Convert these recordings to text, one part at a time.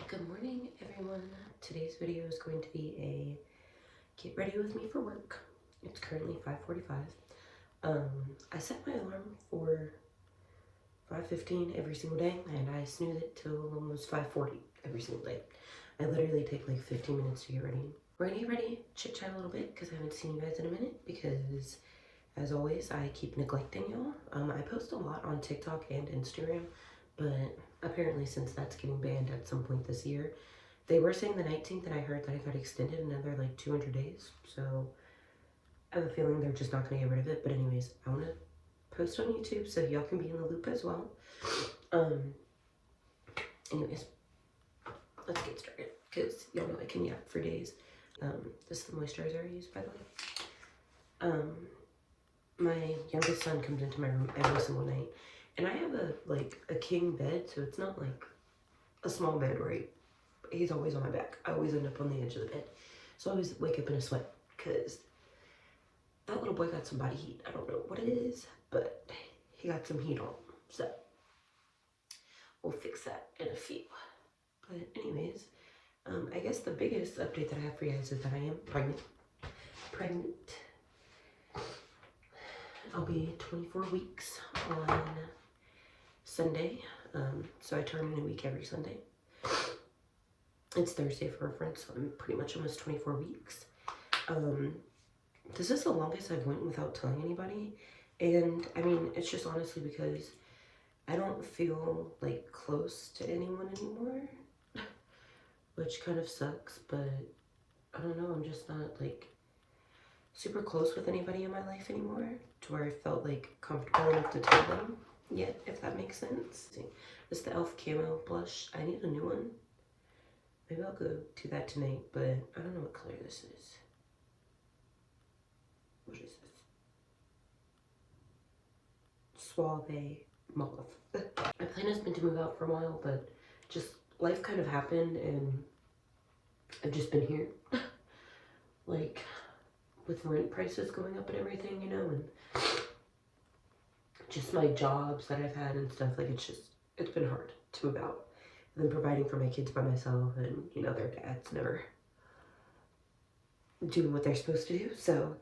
Good morning, everyone. Today's video is going to be a get ready with me for work. It's currently 5:45. I set my alarm for 5:15 every single day, and I snooze it till almost 5:40 every single day. I literally take like 15 minutes to get ready. We're gonna get ready, chit chat a little bit because I haven't seen you guys in a minute because, as always, I keep neglecting y'all. I post a lot on TikTok and Instagram, but apparently since that's getting banned at some point this year, they were saying the 19th, and I heard that it got extended another like 200 days. So I have a feeling they're just not gonna get rid of it. But anyways, I wanna post on YouTube so y'all can be in the loop as well. Anyways, let's get started because y'all know I can yap for days. This is the moisturizer I use, by the way. My youngest son comes into my room every single night, and I have a king bed, so it's not like a small bed where he's always on my back. I always end up on the edge of the bed, so I always wake up in a sweat because that little boy got some body heat. I don't know what it is, but he got some heat on him, so we'll fix that in a few. But anyways, I guess the biggest update that I have for you guys is that I am pregnant. I'll be 24 weeks on Sunday, so I turn in a week every Sunday. It's Thursday for reference, so I'm pretty much almost 24 weeks. This is the longest I've went without telling anybody, and I mean, it's just honestly because I don't feel like close to anyone anymore, which kind of sucks, but I don't know, I'm just not like super close with anybody in my life anymore to where I felt like comfortable enough to tell them yet, if that makes sense. See, this is the e.l.f. Camo blush. I need a new one. Maybe I'll go do that tonight, but I don't know what color this is. What is this? Suave Mauve. My plan has been to move out for a while, but just life kind of happened and I've just been here. Like, with rent prices going up and everything, you know, and just my jobs that I've had and stuff, like it's been hard to move out. And then providing for my kids by myself, and you know, their dads never doing what they're supposed to do. So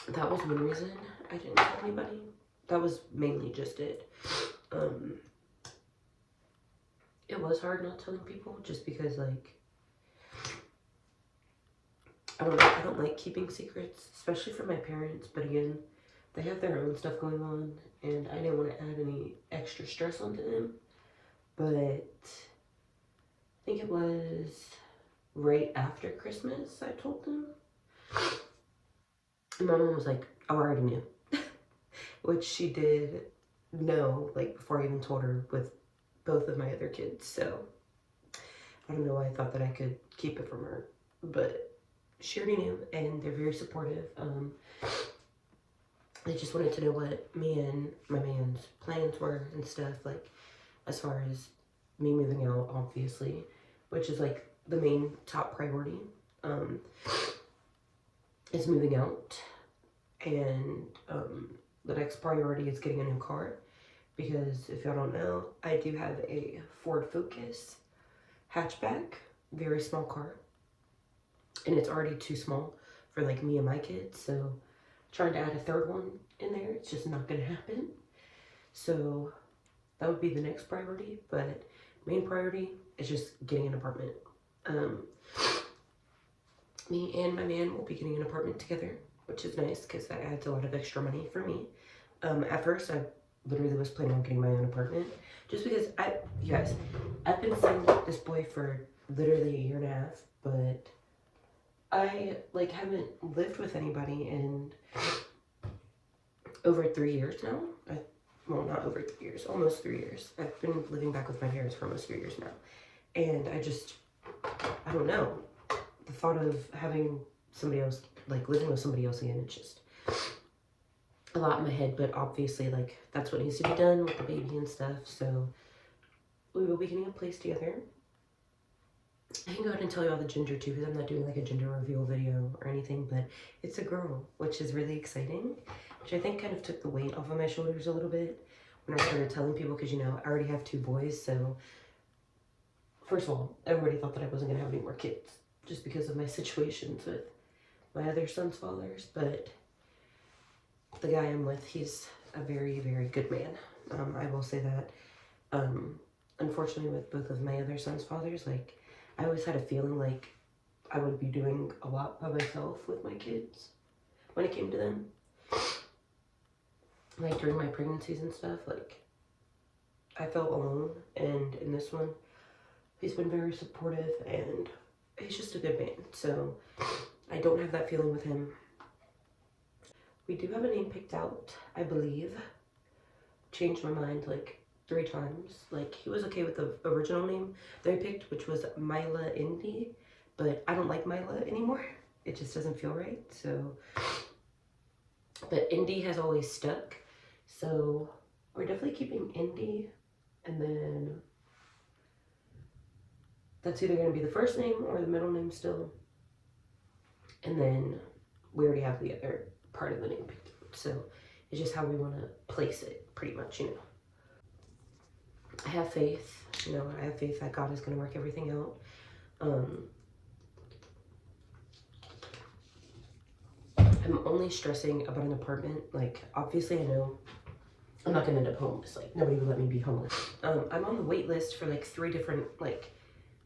that was one reason I didn't tell anybody. That was mainly just it. It was hard not telling people just because, like, I don't know, I don't like keeping secrets, especially from my parents, but again, they have their own stuff going on, and I didn't want to add any extra stress onto them. But I think it was right after Christmas I told them. And my mom was like, oh, I already knew. Which she did know, like, before I even told her with both of my other kids. So I don't know why I thought that I could keep it from her, but she already knew, and they're very supportive. They just wanted to know what me and my man's plans were and stuff, like, as far as me moving out, obviously, which is, like, the main top priority, is moving out. And the next priority is getting a new car, because if y'all don't know, I do have a Ford Focus hatchback, very small car, and it's already too small for like me and my kids, so trying to add a third one in there, it's just not gonna happen. So that would be the next priority, but main priority is just getting an apartment. Me and my man will be getting an apartment together, which is nice because that adds a lot of extra money for me. At first I literally was planning on getting my own apartment just because you guys, I've been seeing this boy for literally a year and a half, but I like haven't lived with anybody in over 3 years now. Well, not over 3 years, almost 3 years. I've been living back with my parents for almost 3 years now. And I don't know, the thought of having somebody else, like living with somebody else again, it's just a lot in my head. But obviously, like, that's what needs to be done with the baby and stuff. So we will be getting a place together. I can go ahead and tell you all the gender too, because I'm not doing like a gender reveal video or anything, but it's a girl, which is really exciting, which I think kind of took the weight off of my shoulders a little bit when I started telling people, because, you know, I already have 2 boys, so first of all, everybody thought that I wasn't gonna have any more kids just because of my situations with my other son's fathers, but the guy I'm with, he's a very, very good man. I will say that. Unfortunately, with both of my other son's fathers, like, I always had a feeling like I would be doing a lot by myself with my kids when it came to them. Like, during my pregnancies and stuff, like, I felt alone, and in this one, he's been very supportive, and he's just a good man, so I don't have that feeling with him. We do have a name picked out, I believe. Changed my mind like 3 times. Like, he was okay with the original name that I picked, which was Mila Indy, but I don't like Mila anymore. It just doesn't feel right, so. But Indy has always stuck, so we're definitely keeping Indy, and then that's either going to be the first name or the middle name still. And then we already have the other part of the name picked out, so it's just how we want to place it, pretty much, you know. I have faith, you know, I have faith that God is going to work everything out. I'm only stressing about an apartment. Like, obviously I know I'm not going to end up homeless. Like, nobody would let me be homeless. I'm on the wait list for like 3 different like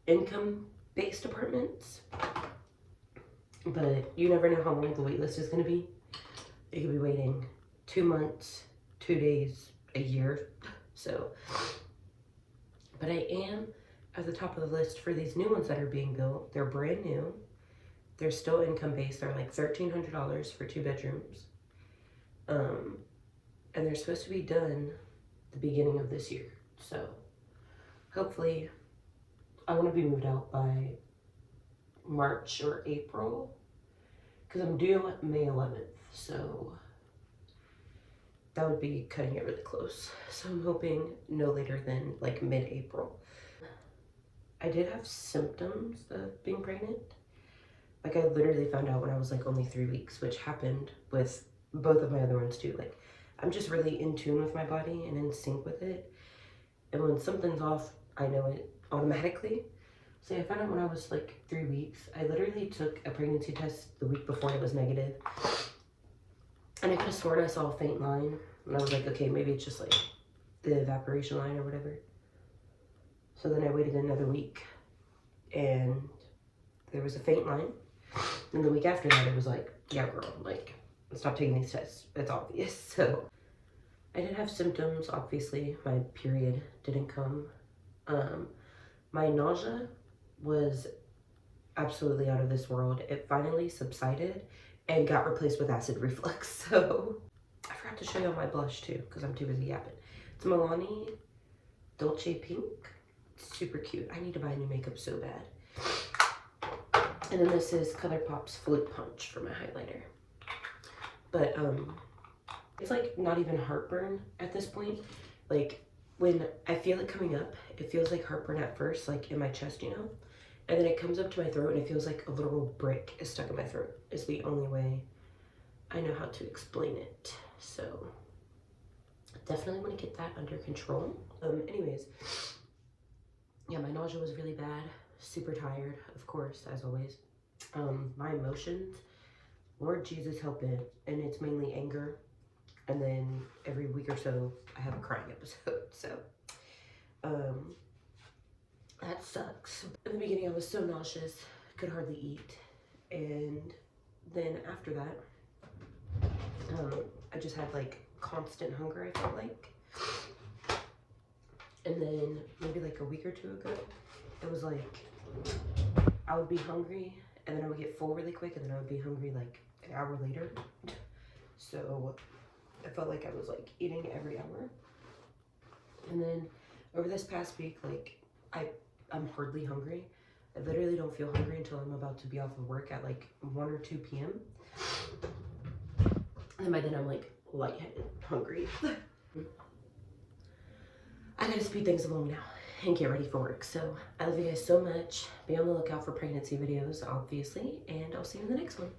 income-based apartments. But you never know how long the wait list is going to be. You could be waiting 2 months, 2 days, a year. So, but I am at the top of the list for these new ones that are being built. They're brand new. They're still income-based. They're like $1,300 for 2 bedrooms. And they're supposed to be done the beginning of this year. So, hopefully, I want to be moved out by March or April, because I'm due May 11th, so that would be cutting it really close. So I'm hoping no later than like mid-April. I did have symptoms of being pregnant. Like, I literally found out when I was like only 3 weeks, which happened with both of my other ones too. Like, I'm just really in tune with my body and in sync with it, and when something's off, I know it automatically. So I found out when I was like 3 weeks. I literally took a pregnancy test the week before, and it was negative. And I could have sworn I saw a faint line. And I was like, okay, maybe it's just like the evaporation line or whatever. So then I waited another week, and there was a faint line. And the week after that, it was like, yeah, girl, like, stop taking these tests. It's obvious. So I did have symptoms, obviously. My period didn't come. My nausea was absolutely out of this world. It finally subsided and got replaced with acid reflux. So I forgot to show you all my blush too, because I'm too busy yapping. It's Milani Dolce Pink. It's super cute. I need to buy new makeup so bad. And then this is ColourPop's Flute Punch for my highlighter. But it's like not even heartburn at this point. Like, when I feel it coming up, it feels like heartburn at first, like in my chest, you know? And then it comes up to my throat, and it feels like a literal brick is stuck in my throat. It's the only way I know how to explain it. So, definitely want to get that under control. Anyways, yeah, my nausea was really bad. Super tired, of course, as always. My emotions, Lord Jesus help it. And it's mainly anger. And then every week or so, I have a crying episode. So, that sucks. In the beginning, I was so nauseous, could hardly eat. And then after that, I just had like constant hunger, I felt like. And then maybe like a week or 2 ago, it was like, I would be hungry, and then I would get full really quick, and then I would be hungry like an hour later. So I felt like I was like eating every hour. And then over this past week, like, I'm hardly hungry. I literally don't feel hungry until I'm about to be off of work at like 1 or 2 p.m. And by then I'm like lightheaded, hungry. I gotta speed things along now and get ready for work. So I love you guys so much. Be on the lookout for pregnancy videos, obviously, and I'll see you in the next one.